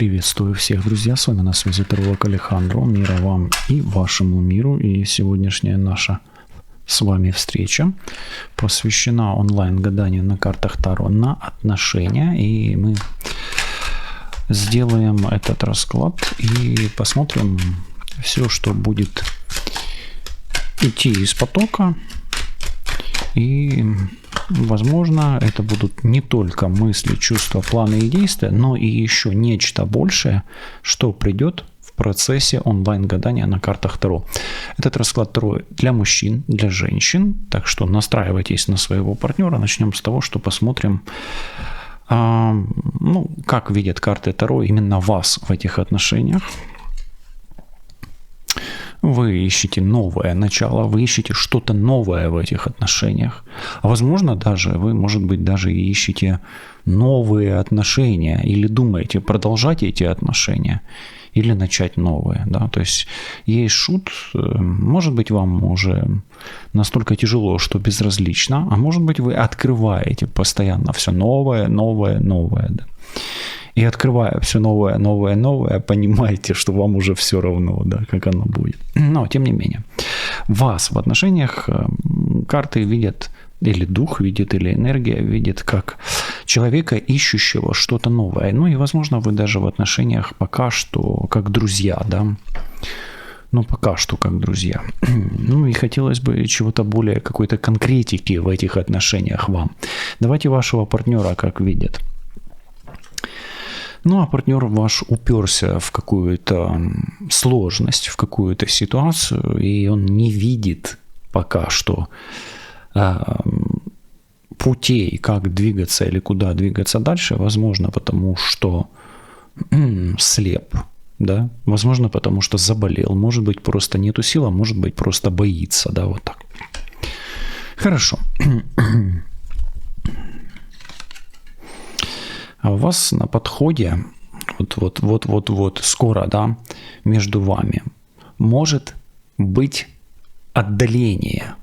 Приветствую всех, друзья, с вами на связи Таролог Алехандро, мира вам и вашему миру, и сегодняшняя наша с вами встреча посвящена онлайн-гаданию на картах Таро на отношения, и мы сделаем этот расклад и посмотрим все, что будет идти из потока, и возможно, это будут не только мысли, чувства, планы и действия, но и еще нечто большее, что придет в процессе онлайн-гадания на картах Таро. Этот расклад Таро для мужчин, для женщин, так что настраивайтесь на своего партнера. Начнем с того, что посмотрим, как видят карты Таро именно вас в этих отношениях. Вы ищете новое начало, вы ищете что-то новое в этих отношениях. А возможно, даже вы, может быть, даже и ищете новые отношения или думаете продолжать эти отношения или начать новые. Да? То есть есть шут, может быть, вам уже настолько тяжело, что безразлично, а может быть, вы открываете постоянно все новое, новое, новое. Да? И открывая все новое, новое, новое, понимаете, что вам уже все равно, да, как оно будет. Но, тем не менее, вас в отношениях карты видят, или дух видит, или энергия видит, как человека, ищущего что-то новое. Ну и, возможно, вы даже в отношениях пока что как друзья, да. Ну, пока что как друзья. Ну и хотелось бы чего-то более, какой-то конкретики в этих отношениях вам. Давайте вашего партнера как видят. Ну, а партнер ваш уперся в какую-то сложность, в какую-то ситуацию, и он не видит пока что путей, как двигаться или куда двигаться дальше. Возможно, потому что слеп, да? Возможно, потому что заболел. Может быть, просто нету сил, а может быть, просто боится, да, вот так. Хорошо. А у вас на подходе, вот скоро, да, между вами может быть отдаление.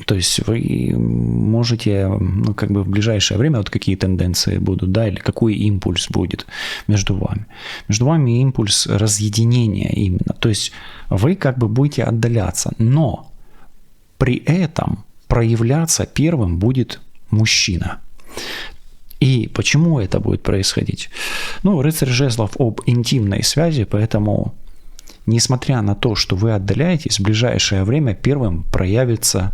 То есть вы можете, в ближайшее время, вот какие тенденции будут, да, или какой импульс будет между вами. Между вами импульс разъединения именно. То есть вы будете отдаляться, но при этом проявляться первым будет мужчина. И почему это будет происходить? Рыцарь жезлов об интимной связи, поэтому, несмотря на то, что вы отдаляетесь, в ближайшее время первым проявится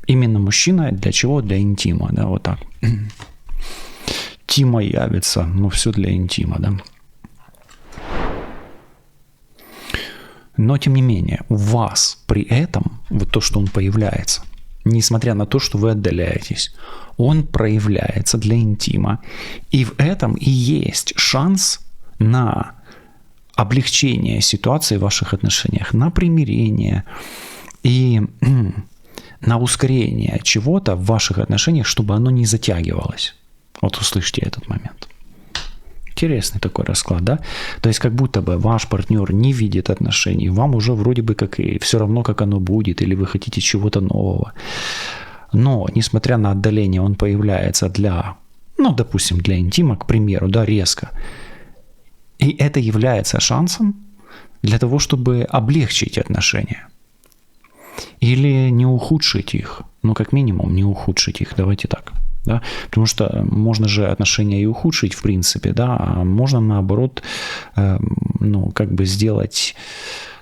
именно мужчина. Для чего? Для интима, да, вот так. Тима явится, все для интима, да. Но, тем не менее, у вас при этом, вот то, что он появляется, несмотря на то, что вы отдаляетесь, он проявляется для интима. И в этом и есть шанс на облегчение ситуации в ваших отношениях, на примирение и на ускорение чего-то в ваших отношениях, чтобы оно не затягивалось. Вот услышьте этот момент. Интересный такой расклад, да? То есть как будто бы ваш партнер не видит отношений, вам уже вроде бы как и все равно, как оно будет, или вы хотите чего-то нового. Но, несмотря на отдаление, он появляется для, допустим, для интима, к примеру, да, резко. И это является шансом для того, чтобы облегчить отношения. Или не ухудшить их. Как минимум, не ухудшить их. Давайте так. Да? Потому что можно же отношения и ухудшить, в принципе, да, а можно наоборот, сделать,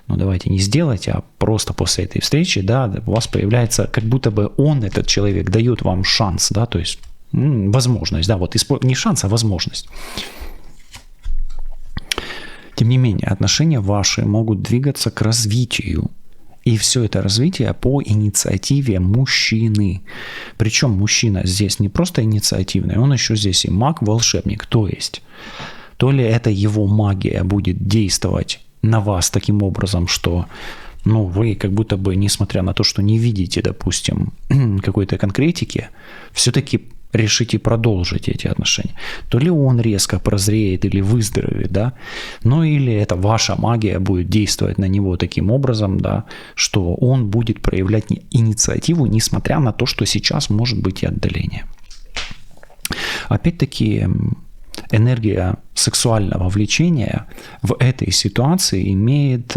давайте не сделать, а просто после этой встречи, да, у вас появляется, как будто бы он, этот человек, дает вам шанс, да, то есть возможность, да, вот не шанс, а возможность. Тем не менее, отношения ваши могут двигаться к развитию. И все это развитие по инициативе мужчины. Причем мужчина здесь не просто инициативный, он еще здесь и маг-волшебник. То есть, то ли это его магия будет действовать на вас таким образом, что вы как будто бы, несмотря на то, что не видите, допустим, какой-то конкретики, все-таки решите продолжить эти отношения. То ли он резко прозреет или выздоровеет, да, или это ваша магия будет действовать на него таким образом, да, что он будет проявлять инициативу, несмотря на то, что сейчас может быть и отдаление. Опять-таки, энергия сексуального влечения в этой ситуации имеет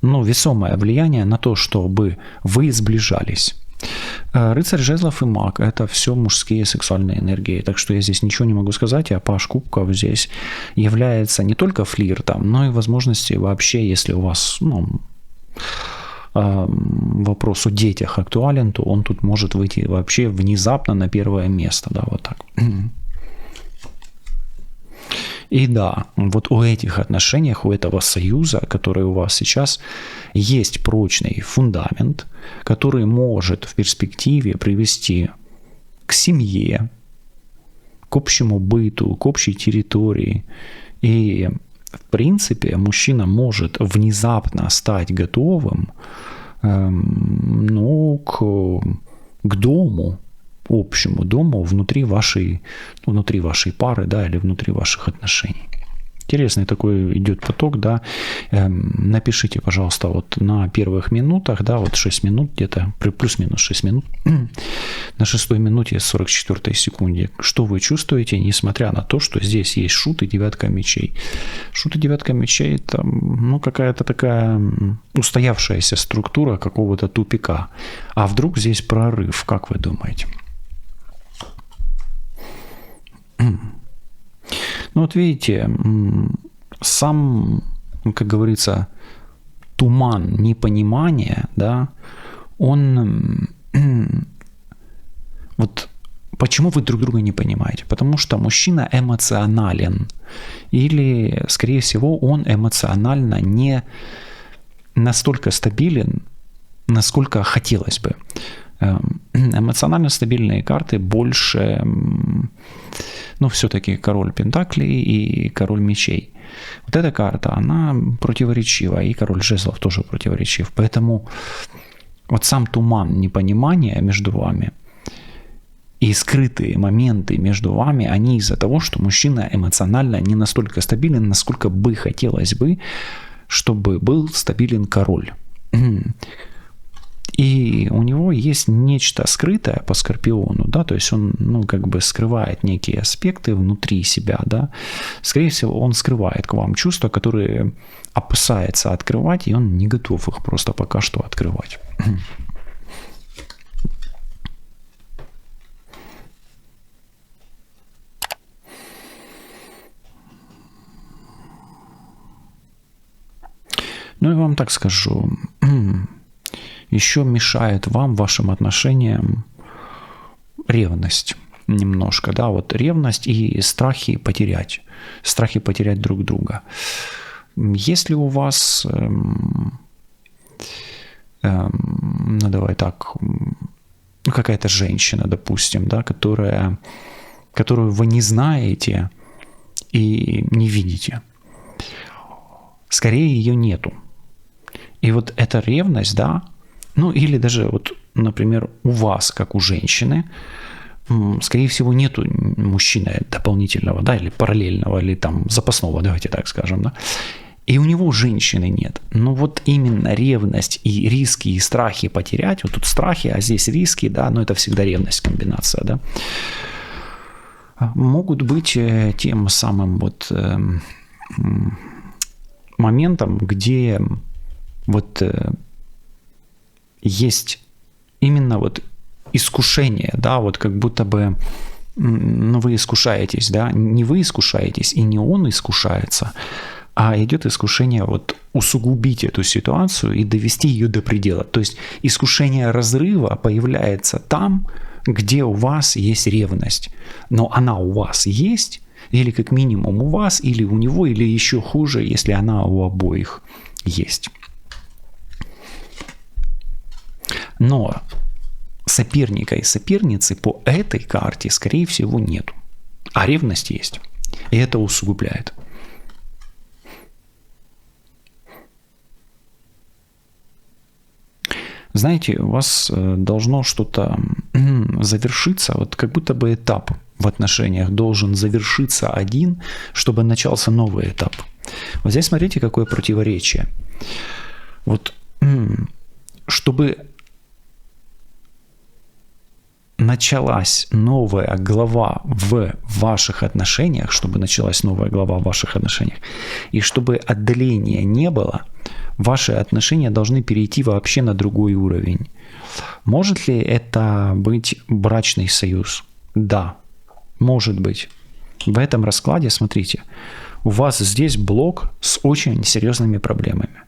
весомое влияние на то, чтобы вы сближались. Рыцарь жезлов и маг – это все мужские сексуальные энергии, так что я здесь ничего не могу сказать, а паж кубков здесь является не только флиртом, но и возможностью вообще, если у вас вопрос о детях актуален, то он тут может выйти вообще внезапно на первое место, да, вот так. И да, вот у этих отношениях, у этого союза, который у вас сейчас, есть прочный фундамент, который может в перспективе привести к семье, к общему быту, к общей территории. И в принципе мужчина может внезапно стать готовым к дому, общему дому внутри вашей пары, да, или внутри ваших отношений. Интересный такой идет поток, да. Напишите, пожалуйста, вот на первых минутах, да, вот 6 минут где-то, плюс-минус 6 минут, на 6-й минуте 44-й секунде, что вы чувствуете, несмотря на то, что здесь есть шут и девятка мечей. Шут и девятка мечей – это, какая-то такая устоявшаяся структура какого-то тупика. А вдруг здесь прорыв, как вы думаете? Вот видите, сам, как говорится, туман непонимания, да, он... Вот почему вы друг друга не понимаете? Потому что мужчина эмоционален. Или, скорее всего, он эмоционально не настолько стабилен, насколько хотелось бы. Эмоционально стабильные карты больше... все-таки король пентаклей и король мечей. Вот эта карта, она противоречива, и король жезлов тоже противоречив. Поэтому вот сам туман непонимания между вами и скрытые моменты между вами, они из-за того, что мужчина эмоционально не настолько стабилен, насколько бы хотелось бы, чтобы был стабилен король. И у него есть нечто скрытое по Скорпиону, да, то есть он, скрывает некие аспекты внутри себя, да. Скорее всего, он скрывает к вам чувства, которые опасается открывать, и он не готов их просто пока что открывать. Я вам так скажу, еще мешает вам, вашим отношениям, ревность немножко, да, вот ревность и страхи потерять друг друга. Если у вас, давай так, какая-то женщина, допустим, да, которую вы не знаете и не видите, скорее ее нету. И вот эта ревность, да, или даже вот, например, у вас, как у женщины, скорее всего, нету мужчины дополнительного, да, или параллельного, или там запасного, давайте так скажем, да, и у него женщины нет. Но вот именно ревность и риски, и страхи потерять, вот тут страхи, а здесь риски, да, это всегда ревность, комбинация, да, могут быть тем самым вот моментом, где вот есть именно вот искушение, да, вот как будто бы вы искушаетесь, да, не вы искушаетесь и не он искушается, а идет искушение вот усугубить эту ситуацию и довести ее до предела. То есть искушение разрыва появляется там, где у вас есть ревность, но она у вас есть, или как минимум у вас, или у него, или еще хуже, если она у обоих есть. Но соперника и соперницы по этой карте, скорее всего, нету. А ревность есть. И это усугубляет. Знаете, у вас должно что-то завершиться, вот как будто бы этап в отношениях должен завершиться один, чтобы начался новый этап. Вот здесь смотрите, какое противоречие. Вот чтобы началась новая глава в ваших отношениях, чтобы началась новая глава в ваших отношениях, и чтобы отдаления не было, ваши отношения должны перейти вообще на другой уровень. Может ли это быть брачный союз? Да, может быть. В этом раскладе, смотрите, у вас здесь блок с очень серьезными проблемами.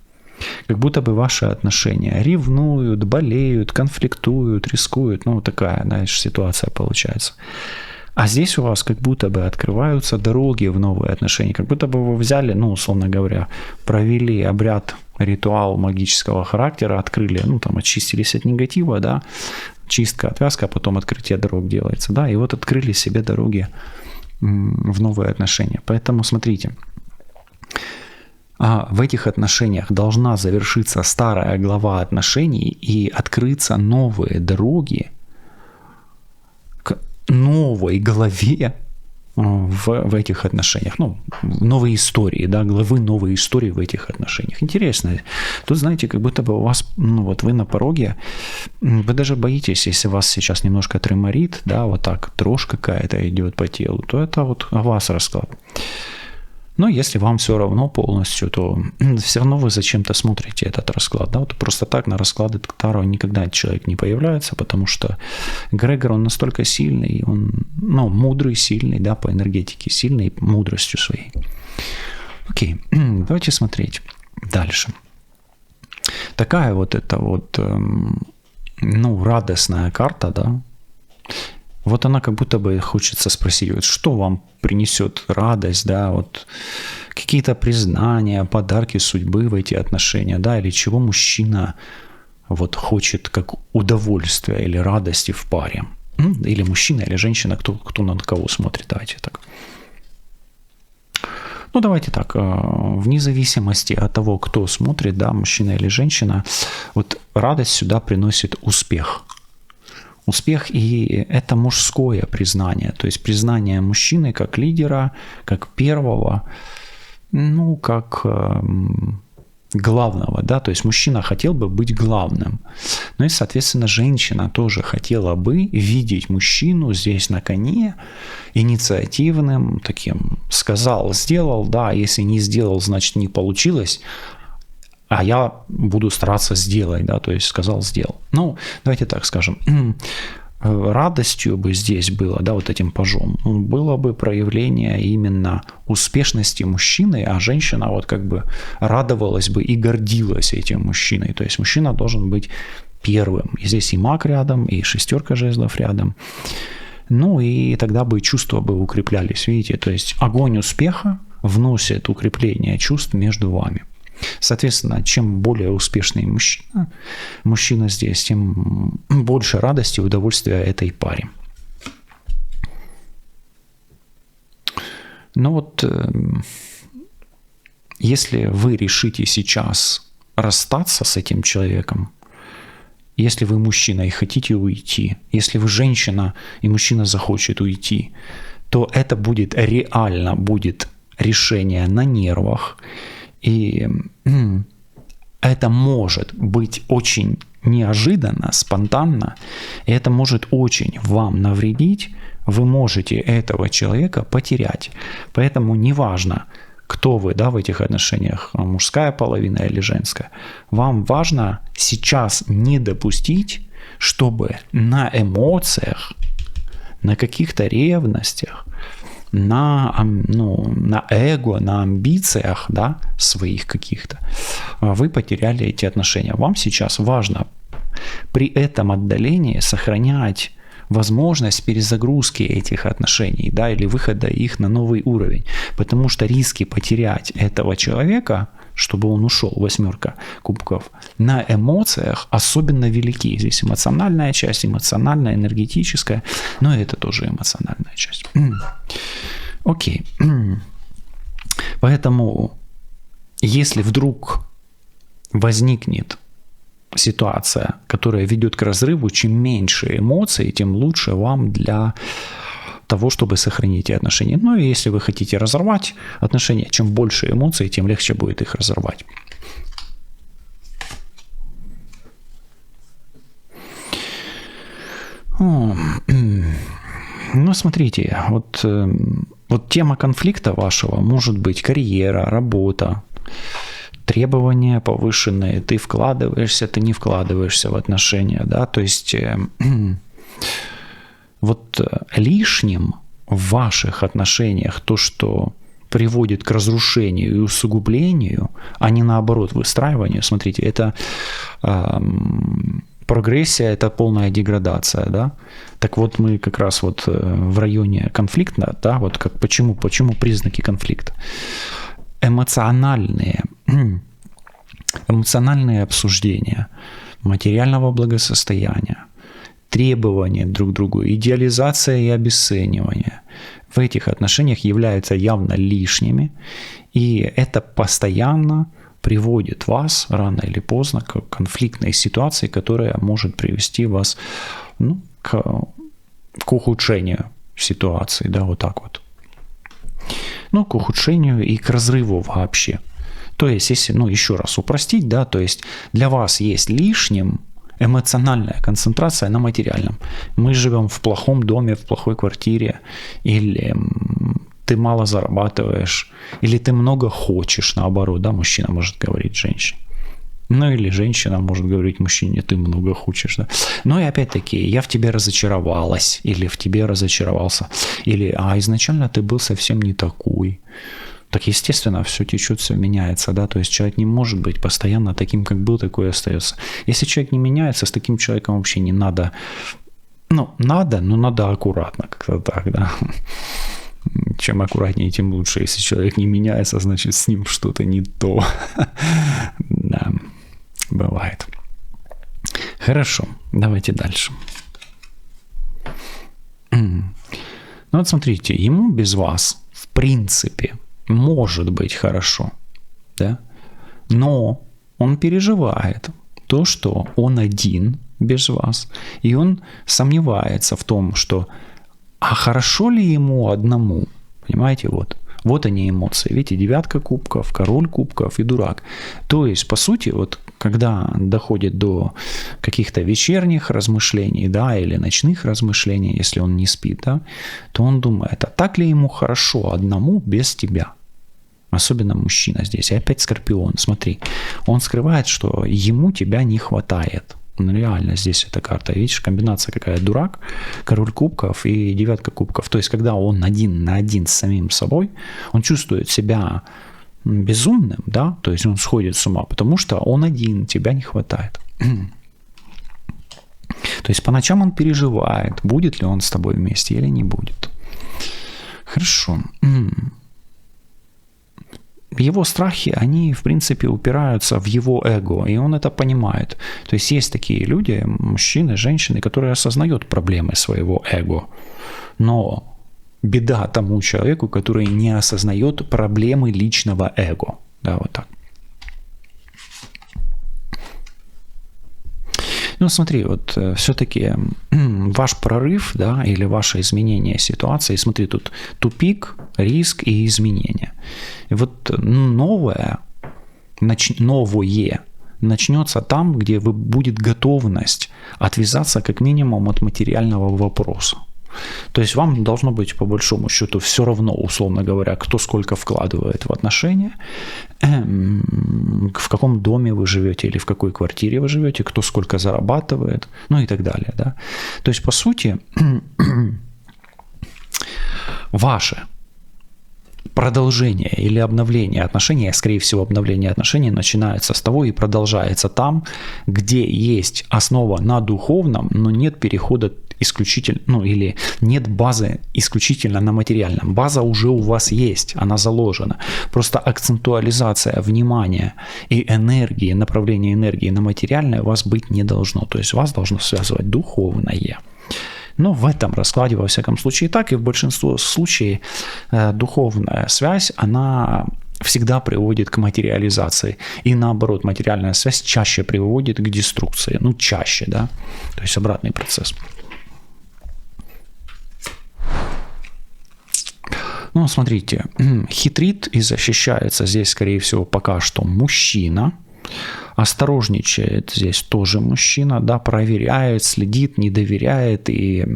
Как будто бы ваши отношения ревнуют, болеют, конфликтуют, рискуют. Ну, такая, знаешь, ситуация получается. А здесь у вас как будто бы открываются дороги в новые отношения. Как будто бы вы взяли, ну, условно говоря, провели обряд, ритуал магического характера, открыли, ну, там, очистились от негатива, да, чистка, отвязка, а потом открытие дорог делается, да, и вот открыли себе дороги в новые отношения. Поэтому смотрите, в этих отношениях должна завершиться старая глава отношений и открыться новые дороги к новой главе в этих отношениях. Ну, новые истории, да, главы новой истории в этих отношениях. Интересно. Тут, знаете, как будто бы у вас, ну, вот вы на пороге, вы даже боитесь, если вас сейчас немножко треморит, да, вот так дрожь какая-то идет по телу, то это вот о вас расклад. Но если вам все равно полностью, то все равно вы зачем-то смотрите этот расклад. Да? Вот просто так на расклады Таро никогда человек не появляется, потому что Эгрегор, он настолько сильный, он, ну, мудрый, сильный, да, по энергетике, сильный мудростью своей. Окей, давайте смотреть дальше. Такая вот эта вот, ну, радостная карта, да. Вот она как будто бы хочется спросить, вот что вам принесет радость, да, вот какие-то признания, подарки судьбы в эти отношения, да, или чего мужчина вот хочет как удовольствия или радости в паре. Или мужчина, или женщина, кто на кого смотрит, давайте так. Ну, давайте так, вне зависимости от того, кто смотрит, да, мужчина или женщина, вот радость сюда приносит успех. Успех, и это мужское признание, то есть признание мужчины как лидера, как первого, ну, как главного, да, то есть мужчина хотел бы быть главным. Ну и, соответственно, женщина тоже хотела бы видеть мужчину здесь на коне, инициативным, таким, сказал, сделал, да, если не сделал, значит не получилось, а я буду стараться сделать, да, то есть сказал, сделал. Ну, давайте так скажем, радостью бы здесь было, да, вот этим пажом, было бы проявление именно успешности мужчины, а женщина вот как бы радовалась бы и гордилась этим мужчиной. То есть мужчина должен быть первым. И здесь и маг рядом, и шестерка жезлов рядом. Ну и тогда бы чувства бы укреплялись, видите, то есть огонь успеха вносит укрепление чувств между вами. Соответственно, чем более успешный мужчина здесь, тем больше радости и удовольствия этой паре. Но вот если вы решите сейчас расстаться с этим человеком, если вы мужчина и хотите уйти, если вы женщина и мужчина захочет уйти, то это будет реально будет решение на нервах. И это может быть очень неожиданно, спонтанно, и это может очень вам навредить. Вы можете этого человека потерять. Поэтому неважно, кто вы, да, в этих отношениях, мужская половина или женская, вам важно сейчас не допустить, чтобы на эмоциях, на каких-то ревностях, на эго, на амбициях, да, своих каких-то, вы потеряли эти отношения. Вам сейчас важно при этом отдалении сохранять возможность перезагрузки этих отношений, да, или выхода их на новый уровень. Потому что риски потерять этого человека, чтобы он ушел, 8 кубков, на эмоциях особенно велики. Здесь эмоциональная часть, эмоциональная, энергетическая, но это тоже эмоциональная часть. Окей. Поэтому, если вдруг возникнет ситуация, которая ведет к разрыву, чем меньше эмоций, тем лучше вам для того, чтобы сохранить эти отношения. Ну и если вы хотите разорвать отношения, чем больше эмоций, тем легче будет их разорвать. Ну, смотрите, вот тема конфликта вашего может быть карьера, работа, требования повышенные, ты вкладываешься, ты не вкладываешься в отношения, да, то есть вот лишним в ваших отношениях то, что приводит к разрушению и усугублению, а не наоборот выстраиванию, смотрите, это прогрессия, это полная деградация, да. Так вот мы как раз вот в районе конфликта, да, вот как почему признаки конфликта? Эмоциональные обсуждения материального благосостояния, требования друг к другу, идеализация и обесценивание в этих отношениях являются явно лишними, и это постоянно приводит вас рано или поздно к конфликтной ситуации, которая может привести вас к ухудшению ситуации, да, вот так вот. К ухудшению и к разрыву вообще. То есть, если, еще раз упростить, да, то есть для вас есть лишним эмоциональная концентрация на материальном. Мы живем в плохом доме, в плохой квартире, или ты мало зарабатываешь, или ты много хочешь, наоборот, да, мужчина может говорить женщине. Или женщина может говорить мужчине, ты много хочешь, да. Но и опять-таки, я в тебе разочаровалась, или в тебе разочаровался, или изначально ты был совсем не такой. Так, естественно, все течет, все меняется, да, то есть человек не может быть постоянно таким, как был, такой и остается. Если человек не меняется, с таким человеком вообще не надо, но надо аккуратно, как-то так, да. Чем аккуратнее, тем лучше. Если человек не меняется, значит, с ним что-то не то. Да, бывает. Хорошо, давайте дальше. Вот смотрите, ему без вас, в принципе, может быть хорошо, да? Но он переживает то, что он один без вас, и он сомневается в том, что хорошо ли ему одному, понимаете, вот они эмоции, видите, 9 кубков, король кубков и дурак. То есть, по сути, вот когда доходит до каких-то вечерних размышлений, да, или ночных размышлений, если он не спит, да, то он думает, а так ли ему хорошо одному без тебя? Особенно мужчина здесь. И опять Скорпион, смотри, он скрывает, что ему тебя не хватает. Реально здесь эта карта, видишь, комбинация какая, дурак, король кубков и 9 кубков. То есть, когда он один на один с самим собой, он чувствует себя безумным, да, то есть он сходит с ума, потому что он один, тебя не хватает. То есть по ночам он переживает, будет ли он с тобой вместе или не будет. Хорошо. Его страхи, они, в принципе, упираются в его эго, и он это понимает. То есть есть такие люди, мужчины, женщины, которые осознают проблемы своего эго. Но беда тому человеку, который не осознает проблемы личного эго. Да, вот так. Смотри, вот все-таки ваш прорыв, да, или ваше изменение ситуации, смотри, тут тупик, риск и изменения. И вот новое начнется там, где будет готовность отвязаться как минимум от материального вопроса. То есть вам должно быть по большому счету все равно, условно говоря, кто сколько вкладывает в отношения, в каком доме вы живете или в какой квартире вы живете, кто сколько зарабатывает, и так далее. Да? То есть, по сути, ваше продолжение или обновление отношений, скорее всего, обновление отношений начинается с того и продолжается там, где есть основа на духовном, но нет перехода исключительно, или нет базы исключительно на материальном. База уже у вас есть, она заложена. Просто акцентуализация внимания и энергии, направление энергии на материальное у вас быть не должно. То есть вас должно связывать духовное. Но в этом раскладе, во всяком случае, так, и в большинстве случаев духовная связь, она всегда приводит к материализации. И наоборот, материальная связь чаще приводит к деструкции. Чаще, да. То есть обратный процесс. Смотрите, хитрит и защищается здесь, скорее всего, пока что мужчина. Осторожничает здесь тоже мужчина, да, проверяет, следит, не доверяет. И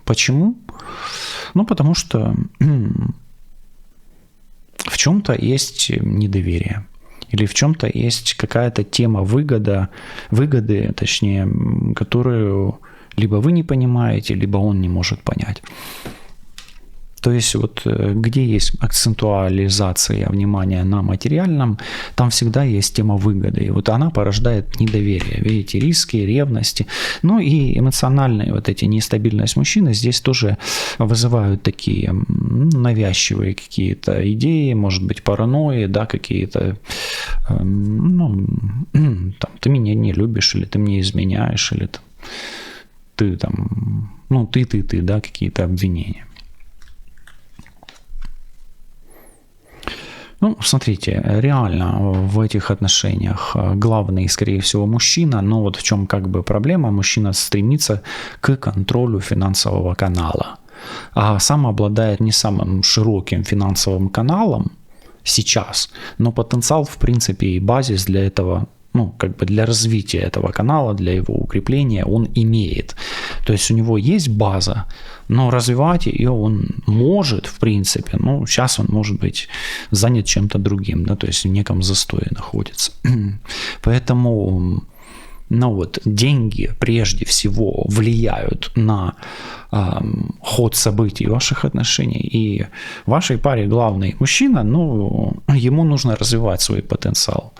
почему? Ну, потому что в чем-то есть недоверие. Или в чем-то есть какая-то тема выгоды, точнее, которую либо вы не понимаете, либо он не может понять. То есть вот где есть акцентуализация внимания на материальном, там всегда есть тема выгоды. И вот она порождает недоверие. Видите, риски, ревности. Ну и эмоциональные вот эти нестабильность мужчины здесь тоже вызывают такие навязчивые какие-то идеи, может быть, паранойи, да, какие-то, ну, там, ты меня не любишь, или ты мне изменяешь, или ты там, ну, ты, да, какие-то обвинения. Ну, смотрите, реально в этих отношениях главный, скорее всего, мужчина, но вот в чем как бы проблема, мужчина стремится к контролю финансового канала, а сам обладает не самым широким финансовым каналом сейчас, но потенциал, в принципе, и базис для этого, ну, как бы для развития этого канала, для его укрепления он имеет. То есть у него есть база, но развивать ее он может, в принципе, но сейчас он может быть занят чем-то другим, да, то есть в неком застое находится. Поэтому, ну вот, деньги прежде всего влияют на ход событий ваших отношений, и вашей паре главный мужчина, ну, ему нужно развивать свой потенциал.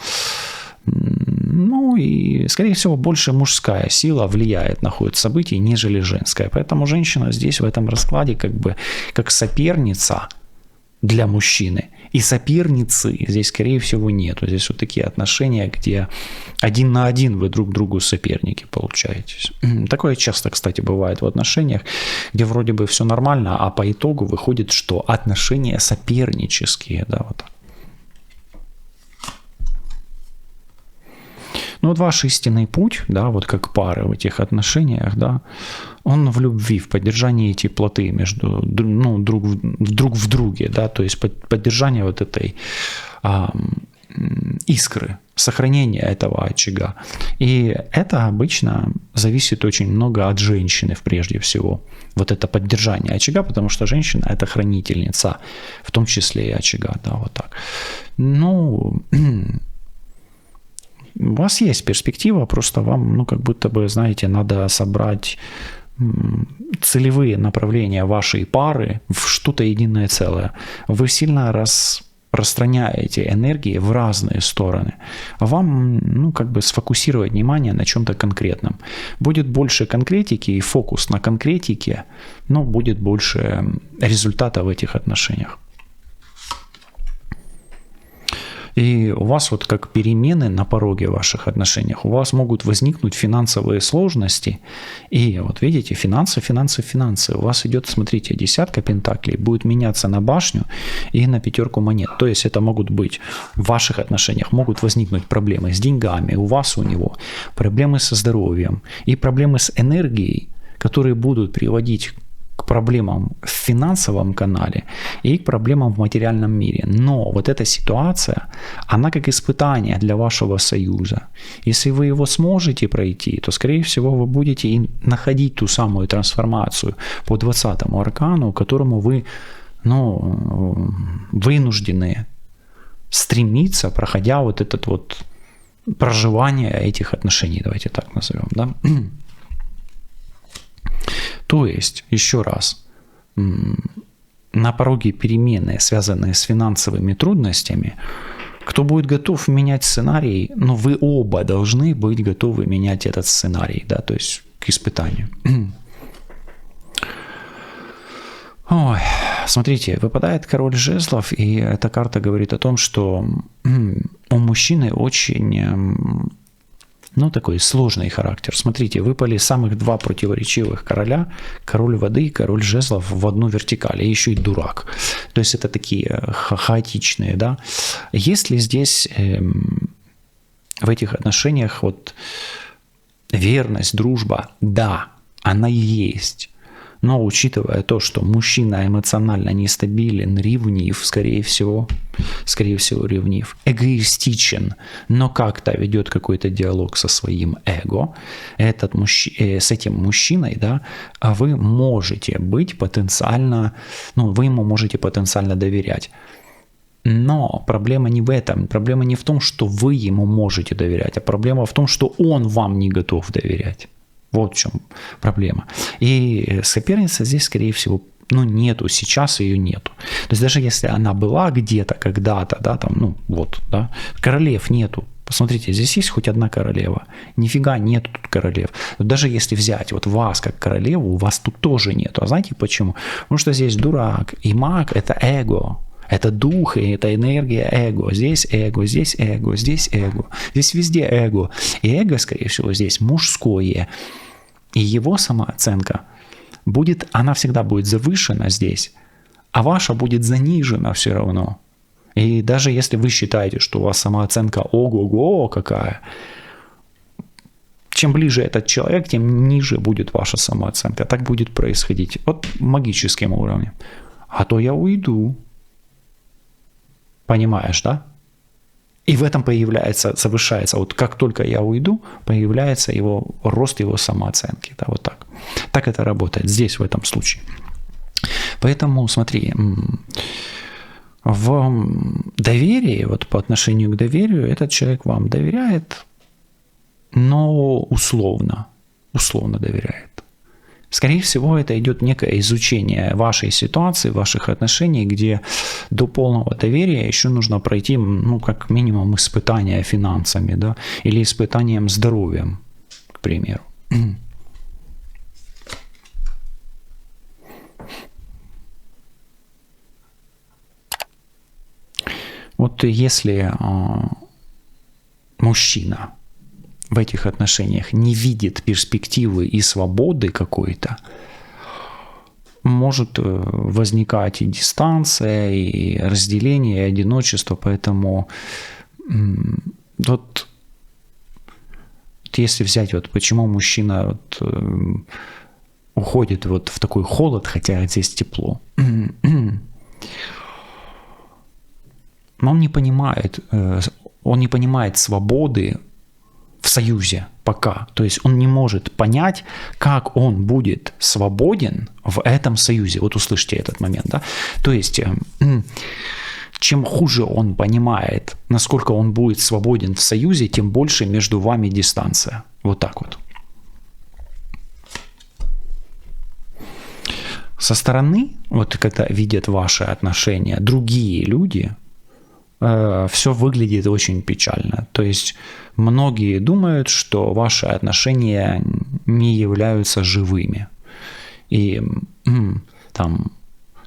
Ну и, скорее всего, больше мужская сила влияет на ход событий, нежели женская. Поэтому женщина здесь в этом раскладе как бы как соперница для мужчины. И соперницы здесь, скорее всего, нету. Здесь вот такие отношения, где один на один вы друг другу соперники получаетесь. Такое часто, кстати, бывает в отношениях, где вроде бы все нормально, а по итогу выходит, что отношения сопернические, да, вот так. Ну вот ваш истинный путь, да, вот как пары в этих отношениях, да, он в любви, в поддержании теплоты между, ну, друг в друге, да, то есть поддержание вот этой искры, сохранение этого очага. И это обычно зависит очень много от женщины прежде всего. Вот это поддержание очага, потому что женщина – это хранительница, в том числе и очага, да, вот так. Ну, у вас есть перспектива, просто вам, ну, как будто бы, знаете, надо собрать целевые направления вашей пары в что-то единое целое. Вы сильно распространяете энергии в разные стороны. А вам, ну, как бы сфокусировать внимание на чем-то конкретном. Будет больше конкретики и фокус на конкретике, но будет больше результата в этих отношениях. И у вас вот как перемены на пороге ваших отношениях, у вас могут возникнуть финансовые сложности. И вот видите, финансы. У вас идет, смотрите, десятка пентаклей будет меняться на башню и на пятерку монет. То есть это могут быть в ваших отношениях, могут возникнуть проблемы с деньгами, у вас, у него, проблемы со здоровьем и проблемы с энергией, которые будут приводить к проблемам в финансовом канале и к проблемам в материальном мире. Но вот эта ситуация, она как испытание для вашего союза. Если вы его сможете пройти, то, скорее всего, вы будете и находить ту самую трансформацию по 20-му аркану, к которому вы, ну, вынуждены стремиться, проходя вот этот вот проживание этих отношений, давайте так назовем, да? То есть, еще раз, на пороге перемены, связанные с финансовыми трудностями, кто будет готов менять сценарий, но вы оба должны быть готовы менять этот сценарий, да, то есть к испытанию. Ой, смотрите, выпадает король жезлов, и эта карта говорит о том, что у мужчины очень... Ну, такой сложный характер. Смотрите, выпали самых два противоречивых короля. Король воды и король жезлов в одну вертикаль. И еще и дурак. То есть это такие хаотичные, да. Есть ли здесь в этих отношениях вот верность, дружба? Да, она есть. Но учитывая то, что мужчина эмоционально нестабилен, ревнив, скорее всего ревнив, эгоистичен, но как-то ведет какой-то диалог со своим эго, с этим мужчиной, да, вы можете быть потенциально, вы ему можете потенциально доверять. Но проблема не в этом. Проблема не в том, что вы ему можете доверять, а проблема в том, что он вам не готов доверять. Вот в чем проблема. И соперница здесь, скорее всего, нету, сейчас ее нету. То есть даже если она была где-то, когда-то, да, там, да, королев нету. Посмотрите, здесь есть хоть одна королева. Нифига нету тут королев. Даже если взять вот вас как королеву, вас тут тоже нету. А знаете почему? Потому что здесь дурак и маг – это эго. Это дух, и это энергия эго. Здесь эго, здесь эго, здесь эго. Здесь везде эго. И эго, скорее всего, здесь мужское. И его самооценка она всегда будет завышена здесь, а ваша будет занижена все равно. И даже если вы считаете, что у вас самооценка ого-го какая, чем ближе этот человек, тем ниже будет ваша самооценка. Так будет происходить. Вот магическим уровнем. А то я уйду. Понимаешь, да? И в этом завышается, вот как только я уйду, появляется рост его самооценки. Да, вот так. Так это работает здесь, в этом случае. Поэтому, смотри, в доверии, вот по отношению к доверию, этот человек вам доверяет, но условно доверяет. Скорее всего, это идет некое изучение вашей ситуации, ваших отношений, где до полного доверия еще нужно пройти, как минимум, испытание финансами, да, или испытанием здоровьем, к примеру. Вот если мужчина в этих отношениях не видит перспективы и свободы какой-то, может возникать и дистанция, и разделение, и одиночество. Поэтому вот если взять, почему мужчина уходит в такой холод, хотя здесь тепло, но он не понимает свободы в союзе пока. То есть он не может понять, как он будет свободен в этом союзе. Вот услышьте этот момент. Да? То есть чем хуже он понимает, насколько он будет свободен в союзе, тем больше между вами дистанция. Вот так вот. Со стороны, когда видят ваши отношения другие люди, все выглядит очень печально. То есть многие думают, что ваши отношения не являются живыми. И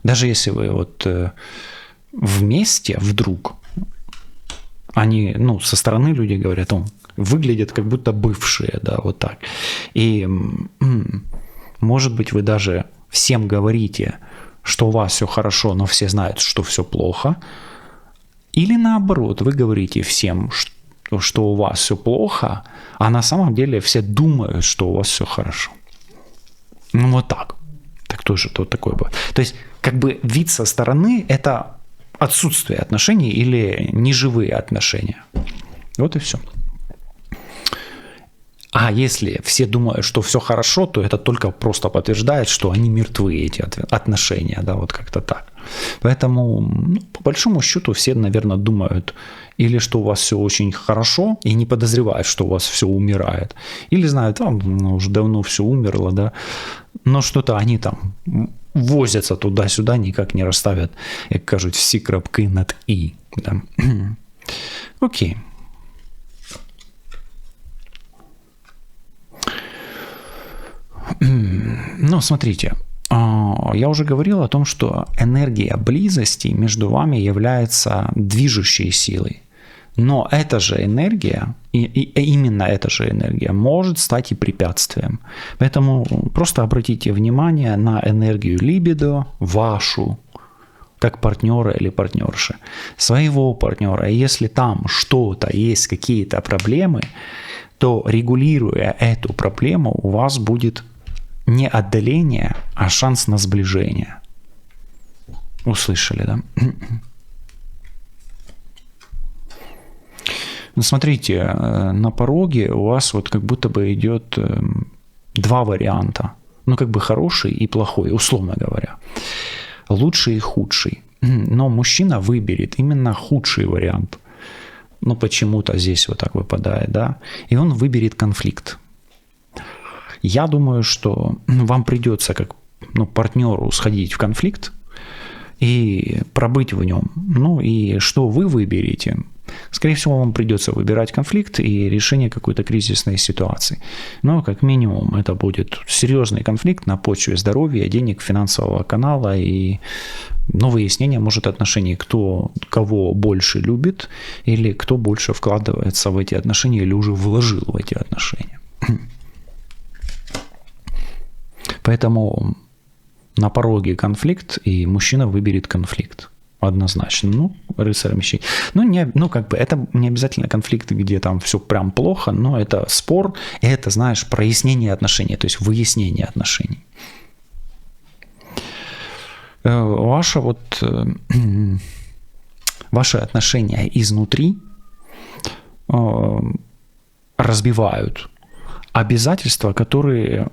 даже если вы вместе вдруг, они, со стороны люди говорят, выглядят как будто бывшие, да, вот так. И может быть, вы даже всем говорите, что у вас все хорошо, но все знают, что все плохо. Или наоборот, вы говорите всем, что у вас все плохо, а на самом деле все думают, что у вас все хорошо. Вот так. Так тоже такое бывает. То есть, вид со стороны – это отсутствие отношений или неживые отношения. Вот и все. А если все думают, что все хорошо, то это только просто подтверждает, что они мертвы, эти отношения, да, вот как-то так. Поэтому, по большому счету, все, наверное, думают или что у вас все очень хорошо и не подозревают, что у вас все умирает, или знают, уже давно все умерло, да, но что-то они там возятся туда-сюда, никак не расставят, как кажуть, всі крапки над «і». Да. Окей. Смотрите, я уже говорил о том, что энергия близости между вами является движущей силой. Но эта же энергия, и именно эта же энергия может стать и препятствием. Поэтому просто обратите внимание на энергию либидо, вашу, как партнера или партнерши, своего партнера. И если там что-то есть, какие-то проблемы, то регулируя эту проблему, у вас будет Не отдаление, а шанс на сближение. Услышали, да? Ну, смотрите, на пороге у вас вот как будто бы идет два варианта. Ну, как бы хороший и плохой, условно говоря. Лучший и худший. Но мужчина выберет именно худший вариант. Ну, почему-то здесь вот так выпадает, да? И он выберет конфликт. Я думаю, что вам придется как партнеру сходить в конфликт и пробыть в нем. Ну, и что вы выберете? Скорее всего, вам придется выбирать конфликт и решение какой-то кризисной ситуации. Но, как минимум, это будет серьезный конфликт на почве здоровья, денег, финансового канала и выяснение, может, отношений, кто кого больше любит или кто больше вкладывается в эти отношения или уже вложил в эти отношения. Поэтому на пороге конфликт, и мужчина выберет конфликт. Однозначно. Ну, рыцарь мечей. Это не обязательно конфликт, где там все прям плохо, но это спор, и это, знаешь, прояснение отношений, то есть выяснение отношений. Ваши отношения изнутри разбивают обязательства, которые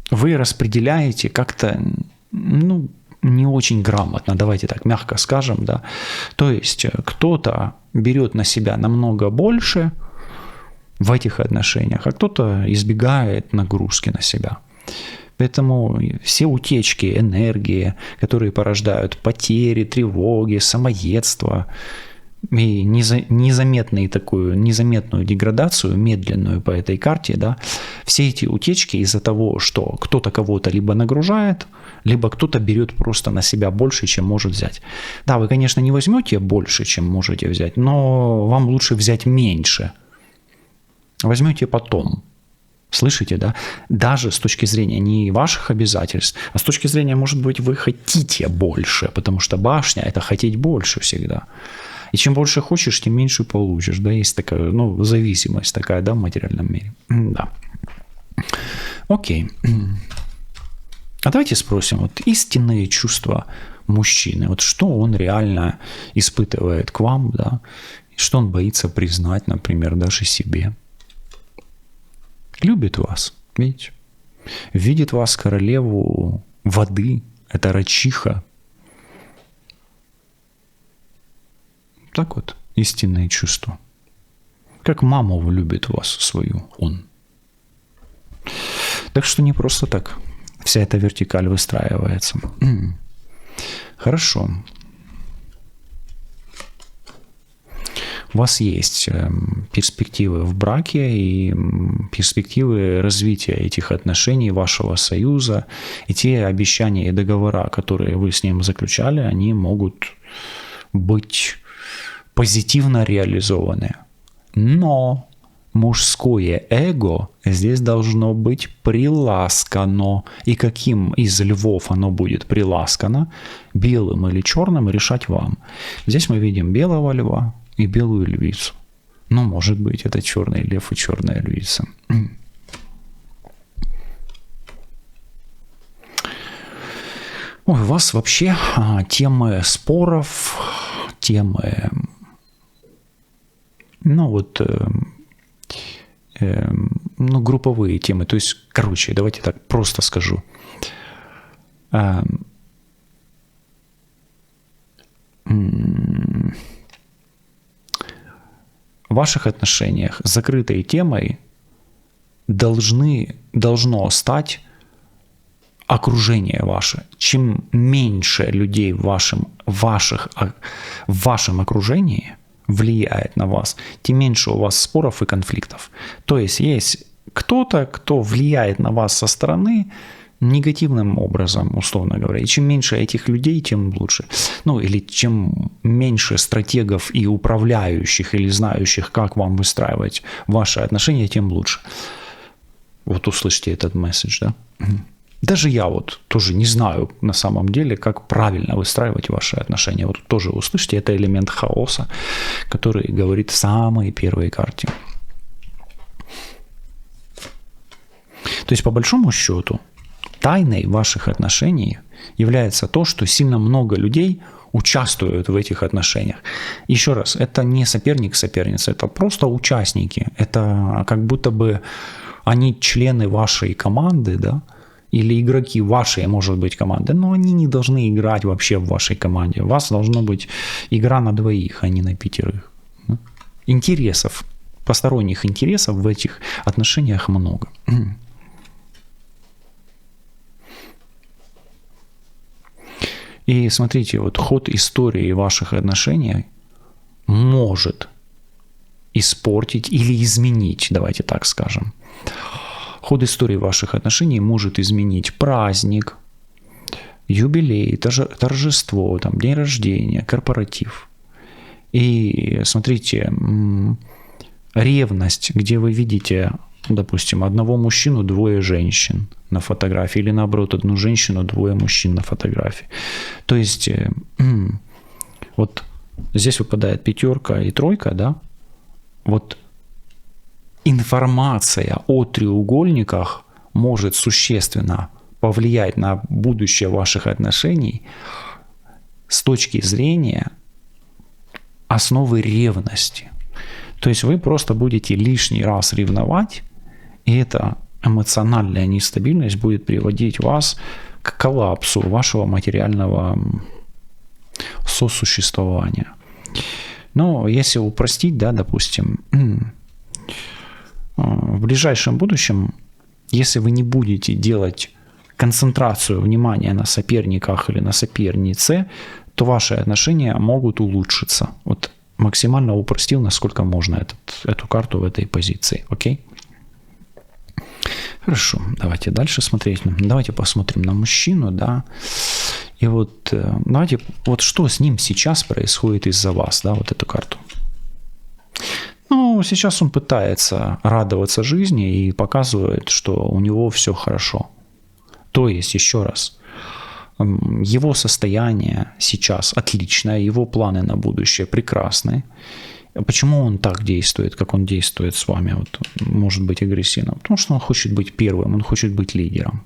вы распределяете как-то, не очень грамотно, давайте так мягко скажем, да. То есть кто-то берет на себя намного больше в этих отношениях, а кто-то избегает нагрузки на себя. Поэтому все утечки энергии, которые порождают потери, тревоги, самоедство и незаметную деградацию, медленную по этой карте, да, все эти утечки из-за того, что кто-то кого-то либо нагружает, либо кто-то берет просто на себя больше, чем может взять. Да, вы, конечно, не возьмете больше, чем можете взять, но вам лучше взять меньше. Возьмете потом. Слышите, да? Даже с точки зрения не ваших обязательств, а с точки зрения, может быть, вы хотите больше, потому что башня – это хотеть больше всегда. И чем больше хочешь, тем меньше получишь. Да, есть такая, зависимость такая, да, в материальном мире. Да. Окей. А давайте спросим, вот истинные чувства мужчины, вот что он реально испытывает к вам, да, и что он боится признать, например, даже себе. Любит вас, видите? Видит вас королеву воды, это рачиха. Так вот, истинные чувства. Как маму любит вас свою он. Так что не просто так вся эта вертикаль выстраивается. Хорошо. У вас есть перспективы в браке и перспективы развития этих отношений, вашего союза. И те обещания и договора, которые вы с ним заключали, они могут быть позитивно реализованы. Но мужское эго здесь должно быть приласкано. И каким из львов оно будет приласкано, белым или черным, решать вам. Здесь мы видим белого льва и белую львицу. Может быть, это черный лев и черная львица. Ой, у вас вообще темы споров, темы, групповые темы. То есть, давайте так просто скажу. В ваших отношениях закрытой темой должно стать окружение ваше. Чем меньше людей в вашем окружении влияет на вас, тем меньше у вас споров и конфликтов. То есть кто-то, кто влияет на вас со стороны негативным образом, условно говоря. И чем меньше этих людей, тем лучше. Или чем меньше стратегов и управляющих, или знающих, как вам выстраивать ваши отношения, тем лучше. Вот услышьте этот месседж, да? Даже я тоже не знаю на самом деле, как правильно выстраивать ваши отношения. Вот тоже услышьте, это элемент хаоса, который говорит в самой первой карте. То есть, по большому счету, Тайной ваших отношений является то, что сильно много людей участвуют в этих отношениях. Еще раз, это не соперник-соперница, это просто участники. Это как будто бы они члены вашей команды, да, или игроки вашей, может быть, команды, но они не должны играть вообще в вашей команде. У вас должна быть игра на двоих, а не на пятерых. Интересов, посторонних интересов в этих отношениях много. И смотрите, вот ход истории ваших отношений может испортить или изменить, давайте так скажем. Ход истории ваших отношений может изменить праздник, юбилей, торжество, там, день рождения, корпоратив. И смотрите, ревность, где вы видите, допустим, одного мужчину, двое женщин на фотографии, или наоборот, одну женщину, двое мужчин на фотографии. То есть вот здесь выпадает 5 и 3, да? Вот информация о треугольниках может существенно повлиять на будущее ваших отношений с точки зрения основы ревности. То есть вы просто будете лишний раз ревновать, и эта эмоциональная нестабильность будет приводить вас к коллапсу вашего материального сосуществования. Но если упростить, да, допустим, в ближайшем будущем, если вы не будете делать концентрацию внимания на соперниках или на сопернице, то ваши отношения могут улучшиться. Вот максимально упростил, насколько можно эту карту в этой позиции. Окей? Хорошо, давайте дальше смотреть. Давайте посмотрим на мужчину, да. И вот давайте, вот что с ним сейчас происходит из-за вас, да, вот эту карту. Ну, сейчас он пытается радоваться жизни и показывает, что у него все хорошо. То есть, еще раз, его состояние сейчас отличное, его планы на будущее прекрасны. Почему он так действует, как он действует с вами, вот, может быть агрессивно? Потому что он хочет быть первым, он хочет быть лидером.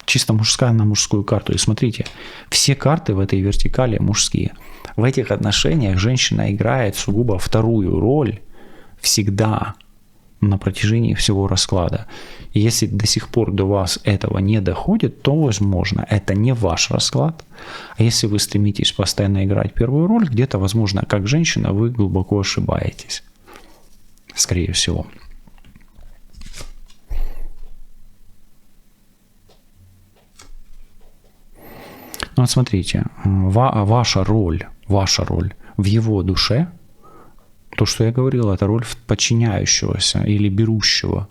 Чисто мужская на мужскую карту. И смотрите, все карты в этой вертикали мужские. В этих отношениях женщина играет сугубо вторую роль всегда на протяжении всего расклада. И если до сих пор до вас этого не доходит, то, возможно, это не ваш расклад. А если вы стремитесь постоянно играть первую роль, где-то, возможно, как женщина, вы глубоко ошибаетесь. Скорее всего. Ну вот смотрите, ваша роль в его душе, то, что я говорил, это роль подчиняющегося или берущего.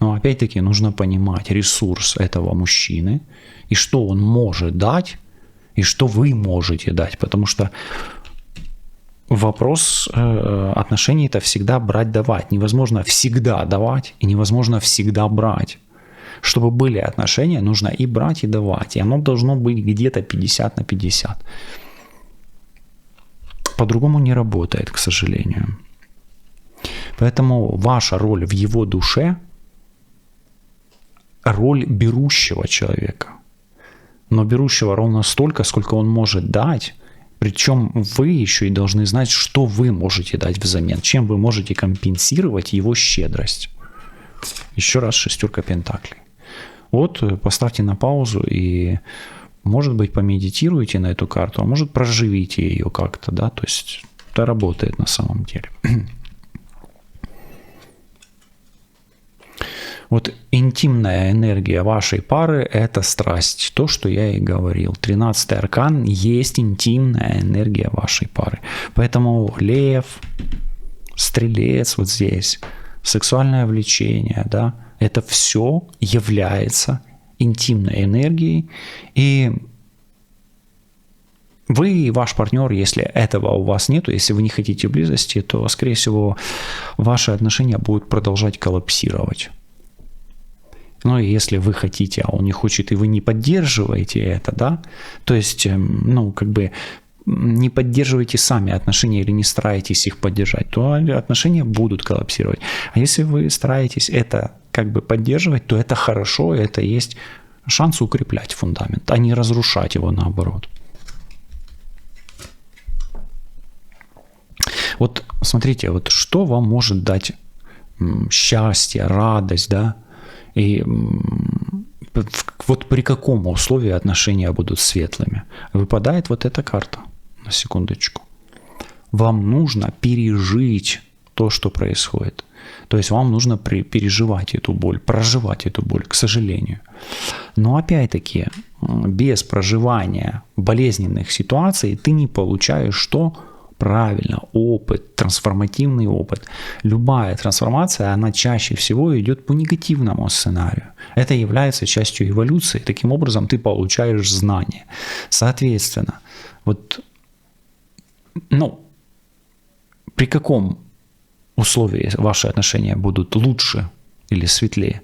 Но опять-таки нужно понимать ресурс этого мужчины и что он может дать, и что вы можете дать. Потому что вопрос отношений – это всегда брать-давать. Невозможно всегда давать и невозможно всегда брать. Чтобы были отношения, нужно и брать, и давать. И оно должно быть где-то 50 на 50. По-другому не работает, к сожалению. Поэтому ваша роль в его душе – роль берущего человека. Но берущего ровно столько, сколько он может дать. Причем вы еще и должны знать, что вы можете дать взамен. Чем вы можете компенсировать его щедрость. Еще раз 6 пентаклей. Вот поставьте на паузу и, может быть, помедитируйте на эту карту, а может, проживите ее как-то, да, то есть это работает на самом деле. Вот интимная энергия вашей пары – это страсть, то, что я и говорил. 13-й аркан есть интимная энергия вашей пары. Поэтому лев, стрелец вот здесь, сексуальное влечение, да, это все является интимной энергией. И вы и ваш партнер, если этого у вас нету, если вы не хотите близости, то, скорее всего, ваши отношения будут продолжать коллапсировать. Ну, и если вы хотите, а он не хочет, и вы не поддерживаете это, да, то есть, ну, как бы не поддерживаете сами отношения или не стараетесь их поддержать, то отношения будут коллапсировать. А если вы стараетесь это как бы поддерживать, то это хорошо, это есть шанс укреплять фундамент, а не разрушать его наоборот. Вот смотрите, вот что вам может дать счастье, радость, да, и вот при каком условии отношения будут светлыми? Выпадает вот эта карта, на секундочку. Вам нужно пережить то, что происходит. То есть вам нужно переживать эту боль, проживать эту боль, к сожалению. Но опять-таки, без проживания болезненных ситуаций ты не получаешь что? Правильно, опыт, трансформативный опыт. Любая трансформация, она чаще всего идет по негативному сценарию. Это является частью эволюции. Таким образом, ты получаешь знания. Соответственно, вот, при каком условии ваши отношения будут лучше или светлее?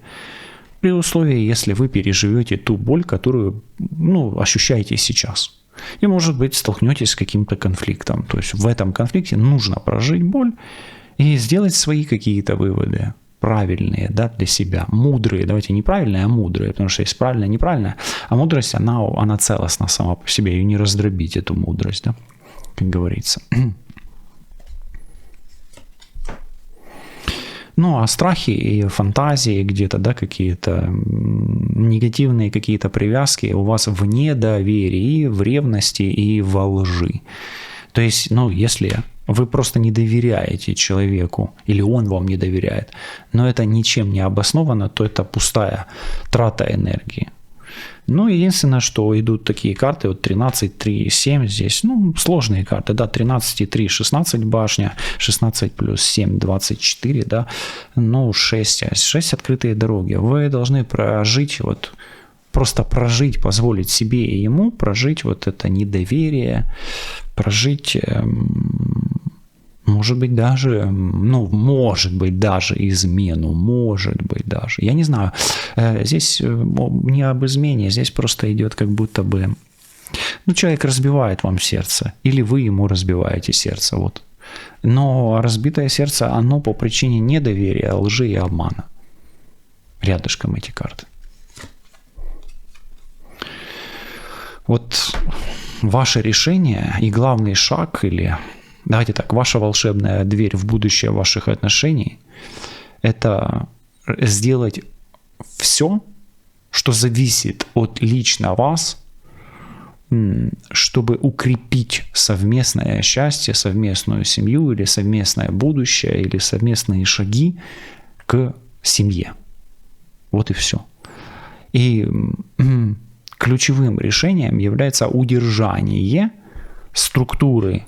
При условии, если вы переживете ту боль, которую, ощущаете сейчас. И, может быть, столкнетесь с каким-то конфликтом. То есть в этом конфликте нужно прожить боль и сделать свои какие-то выводы. Правильные, да, для себя. Мудрые. Давайте не правильные, а мудрые. Потому что есть правильное, неправильное. А мудрость, она целостна сама по себе. Ее не раздробить, эту мудрость, да, как говорится. А страхи и фантазии где-то, да, какие-то негативные какие-то привязки у вас в недоверии, в ревности и во лжи. То есть, если вы просто не доверяете человеку, или он вам не доверяет, но это ничем не обосновано, то это пустая трата энергии. Единственное, что идут такие карты, вот 13, 3, 7 здесь, сложные карты, да, 13, 3, 16 башня, 16 плюс 7, 24, да, 6 открытые дороги. Вы должны прожить, просто прожить, позволить себе и ему прожить вот это недоверие, прожить, может быть, даже измену, может быть, даже. Я не знаю, здесь не об измене, здесь просто идет как будто бы, человек разбивает вам сердце, или вы ему разбиваете сердце, вот. Но разбитое сердце, оно по причине недоверия, лжи и обмана. Рядышком эти карты. Вот ваше решение и главный шаг, или... Давайте так, ваша волшебная дверь в будущее ваших отношений – это сделать все, что зависит от лично вас, чтобы укрепить совместное счастье, совместную семью или совместное будущее, или совместные шаги к семье. Вот и все. И ключевым решением является удержание структуры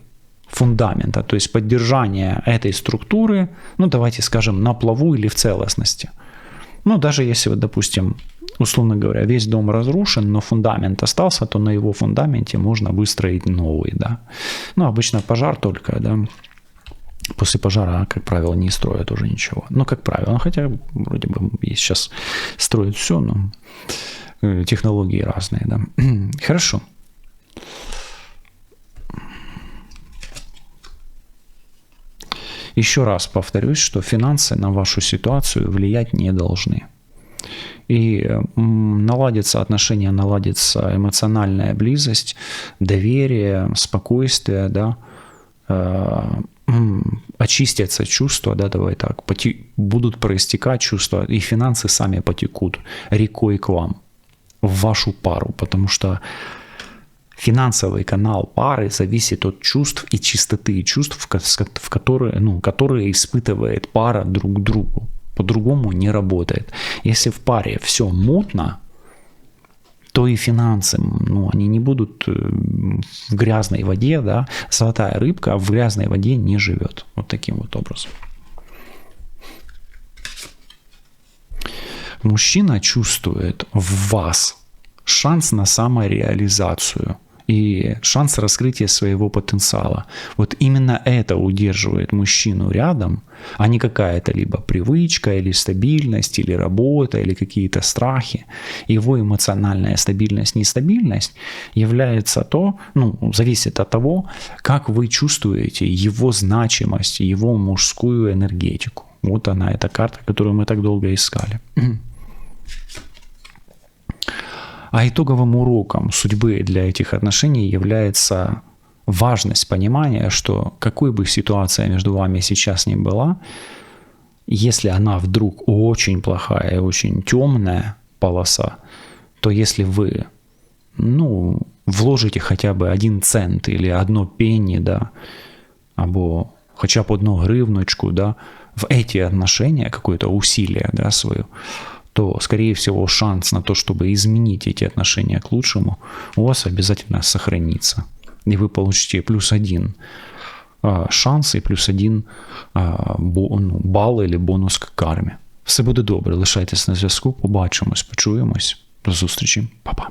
фундамента, то есть поддержание этой структуры, давайте скажем, на плаву или в целостности. Даже если, допустим, условно говоря, весь дом разрушен, но фундамент остался, то на его фундаменте можно выстроить новый, да. Обычно пожар только, да. После пожара, как правило, не строят уже ничего. Как правило, хотя вроде бы сейчас строят все, но технологии разные, да. Хорошо. Еще раз повторюсь, что финансы на вашу ситуацию влиять не должны. И наладится отношения, наладится эмоциональная близость, доверие, спокойствие, да, очистятся чувства, да, давай так, будут проистекать чувства, и финансы сами потекут рекой к вам, в вашу пару, потому что финансовый канал пары зависит от чувств и чистоты чувств, которые испытывает пара друг к другу. По-другому не работает. Если в паре все мутно, то и финансы, они не будут в грязной воде, да, золотая рыбка в грязной воде не живет. Вот таким вот образом. Мужчина чувствует в вас шанс на самореализацию и шанс раскрытия своего потенциала. Вот именно это удерживает мужчину рядом, а не какая-то либо привычка, или стабильность, или работа, или какие-то страхи. Его эмоциональная стабильность, нестабильность является зависит от того, как вы чувствуете его значимость, его мужскую энергетику. Вот она, эта карта, которую мы так долго искали. А итоговым уроком судьбы для этих отношений является важность понимания, что какой бы ситуация между вами сейчас ни была, если она вдруг очень плохая и очень темная полоса, то если вы, вложите хотя бы 1 цент или 1 пенни, да, або хоча б 1 гривночку, да, в эти отношения, какое-то усилие, да, свое, то, скорее всего, шанс на то, чтобы изменить эти отношения к лучшему, у вас обязательно сохранится. И вы получите +1 шанс і +1 бал или бонус к кармі. Все буде добре, лишайтесь на зв'язку, побачимось, почуємось. До зустрічі, па-па.